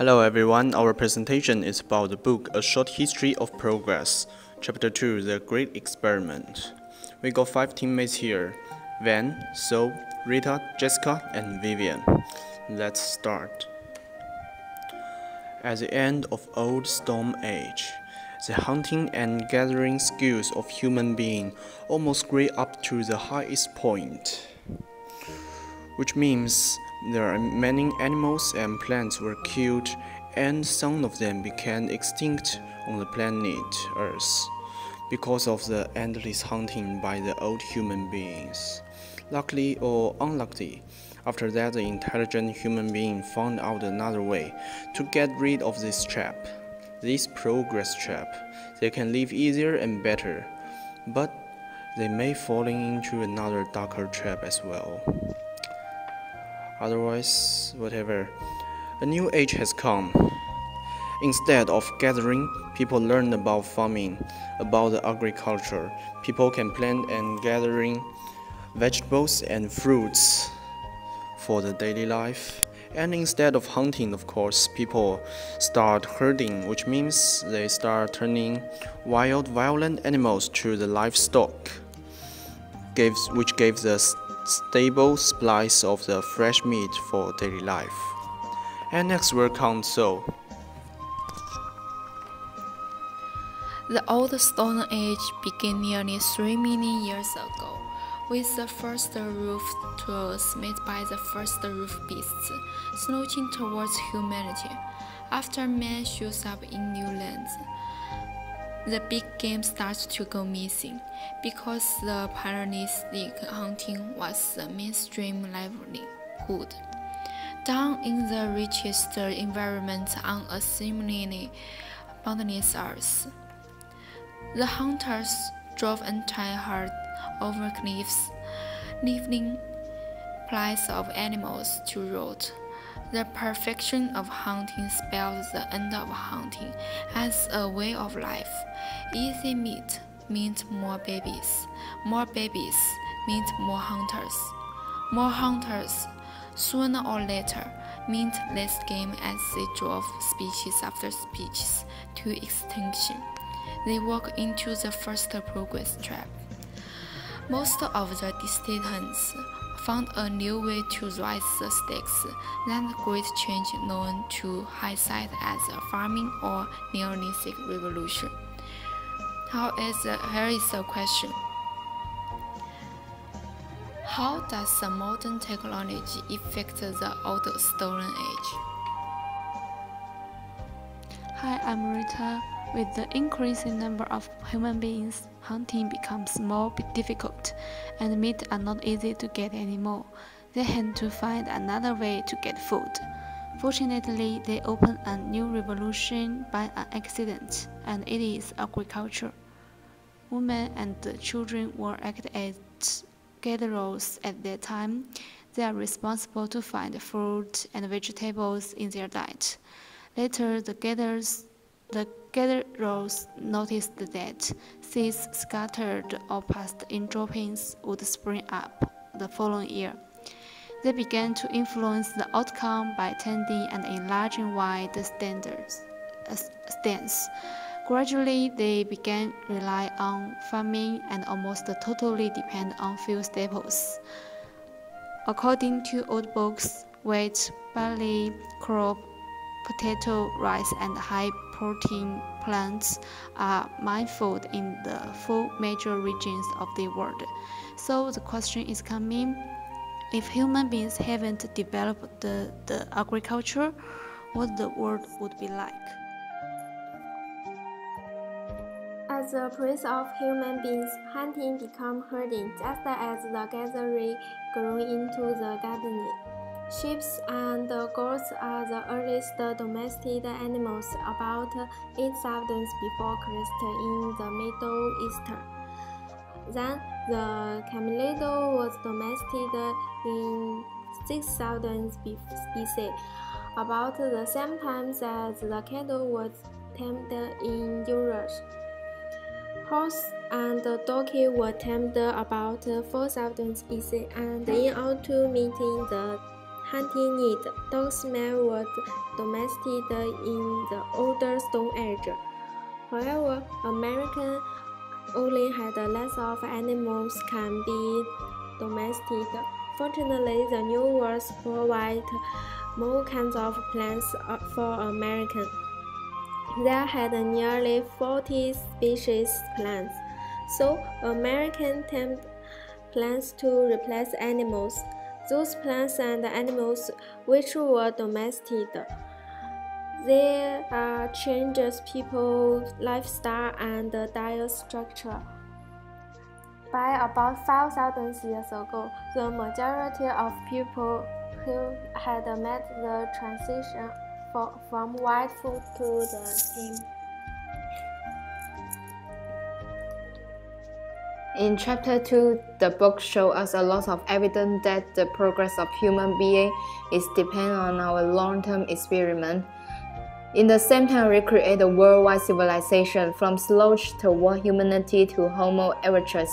Hello everyone, our presentation is about the book A Short History of Progress, Chapter 2, The Great Experiment. We got 5 teammates here, Van, So, Rita, Jessica, and Vivian. Let's start. At the end of Old Stone Age, the hunting and gathering skills of human beings almost grew up to the highest point, which means there are many animals and plants were killed, and some of them became extinct on the planet Earth because of the endless hunting by the old human beings. Luckily or unluckily, after that the intelligent human being found out another way to get rid of this trap, this progress trap. They can live easier and better, but they may fall into another darker trap as well. Otherwise, whatever, a new age has come. Instead of gathering, people learn about farming, about the agriculture. People can plant and gathering vegetables and fruits for the daily life. And instead of hunting, of course, people start herding, which means they start turning wild, violent animals to the livestock, which gives us stable supplies of the fresh meat for daily life. And next will come So. The Old Stone Age began nearly 3 million years ago, with the first roof tools made by the first roof beasts, slouching towards humanity. After man shows up in new lands, the big game starts to go missing, because the paternalistic hunting was the mainstream livelihood. Down in the richest environment on a seemingly boundless earth, the hunters drove entire herds over cliffs, leaving plies of animals to rot. The perfection of hunting spelled the end of hunting as a way of life. Easy meat meant more babies. More babies meant more hunters. More hunters, sooner or later, meant less game as they drove species after species to extinction. They walked into the first progress trap. Most of the dissidents found a new way to rise the stakes, that great change known to hindsight as a farming or Neolithic revolution. Here is a question. How does the modern technology affect the old Stone Age? Hi, I'm Rita. With the increasing number of human beings, hunting becomes more difficult, and meat are not easy to get anymore. They had to find another way to get food. Fortunately, they opened a new revolution by an accident, and it is agriculture. Women and children were acted as gatherers at that time. They are responsible to find fruit and vegetables in their diet. Later, the gatherers noticed that seeds scattered or passed in droppings would spring up the following year. They began to influence the outcome by tending and enlarging wide stands. Gradually, they began to rely on farming and almost totally depend on few staples. According to old books, wheat, barley, crop, potato, rice, and high-protein plants are main food in the 4 major regions of the world. So the question is coming, if human beings haven't developed the agriculture, what the world would be like? As a place of human beings, hunting became herding, just as the gathering grew into the gardening. Sheep and goats are the earliest domesticated animals, about 8,000 before Christ in the Middle East. Then the camel was domesticated in 6,000 BC, about the same time as the cattle was tamed in Europe. Horse and donkey were tamed about 4,000 BC, and in order to maintain the hunting need. Dogsmen were domesticated in the older Stone Age. However, Americans only had less of animals can be domesticated. Fortunately, the New World provided more kinds of plants for Americans. There had nearly 40 species of plants, so Americans tamed plants to replace animals. Those plants and animals which were domesticated, they changes people's lifestyle and diet structure. By about 5,000 years ago, the majority of people who had made the transition from wild food to the tame. In Chapter 2, the book shows us a lot of evidence that the progress of human being is dependent on our long-term experiment. In the same time, we create a worldwide civilization from sludge toward humanity to Homo erectus.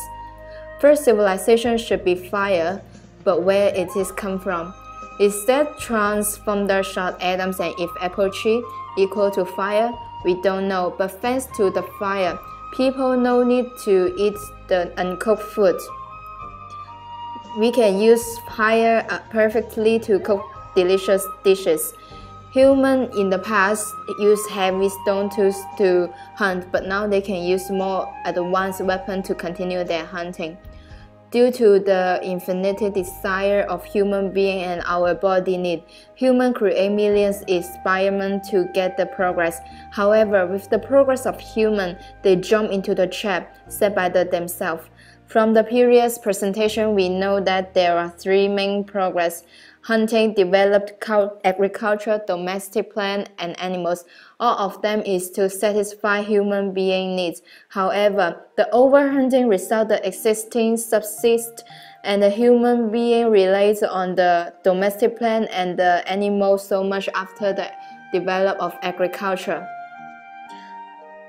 First civilization should be fire, but where it is come from? Is that transformed shot atoms and Eve apple tree equal to fire? We don't know, but thanks to the fire, people no need to eat the uncooked food. We can use fire perfectly to cook delicious dishes. Humans in the past used heavy stone tools to hunt, but now they can use more advanced weapons to continue their hunting. Due to the infinite desire of human being and our body need, humans create millions experiments to get the progress. However, with the progress of humans, they jump into the trap set by themselves. From the previous presentation, we know that there are three main progress: hunting, developed agriculture, domestic plants, and animals. All of them is to satisfy human being needs. However, the overhunting result the existing subsist, and the human being relies on the domestic plant and the animals so much after the development of agriculture.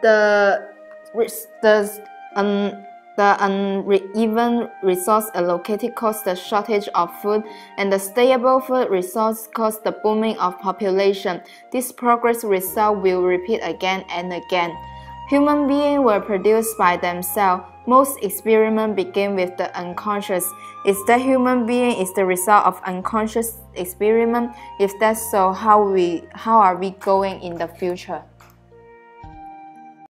The uneven resource allocated caused the shortage of food, and the stable food resource caused the booming of population. This progress result will repeat again and again. Human beings were produced by themselves. Most experiments begin with the unconscious. Is that human being is the result of unconscious experiment? If that's so, how are we going in the future?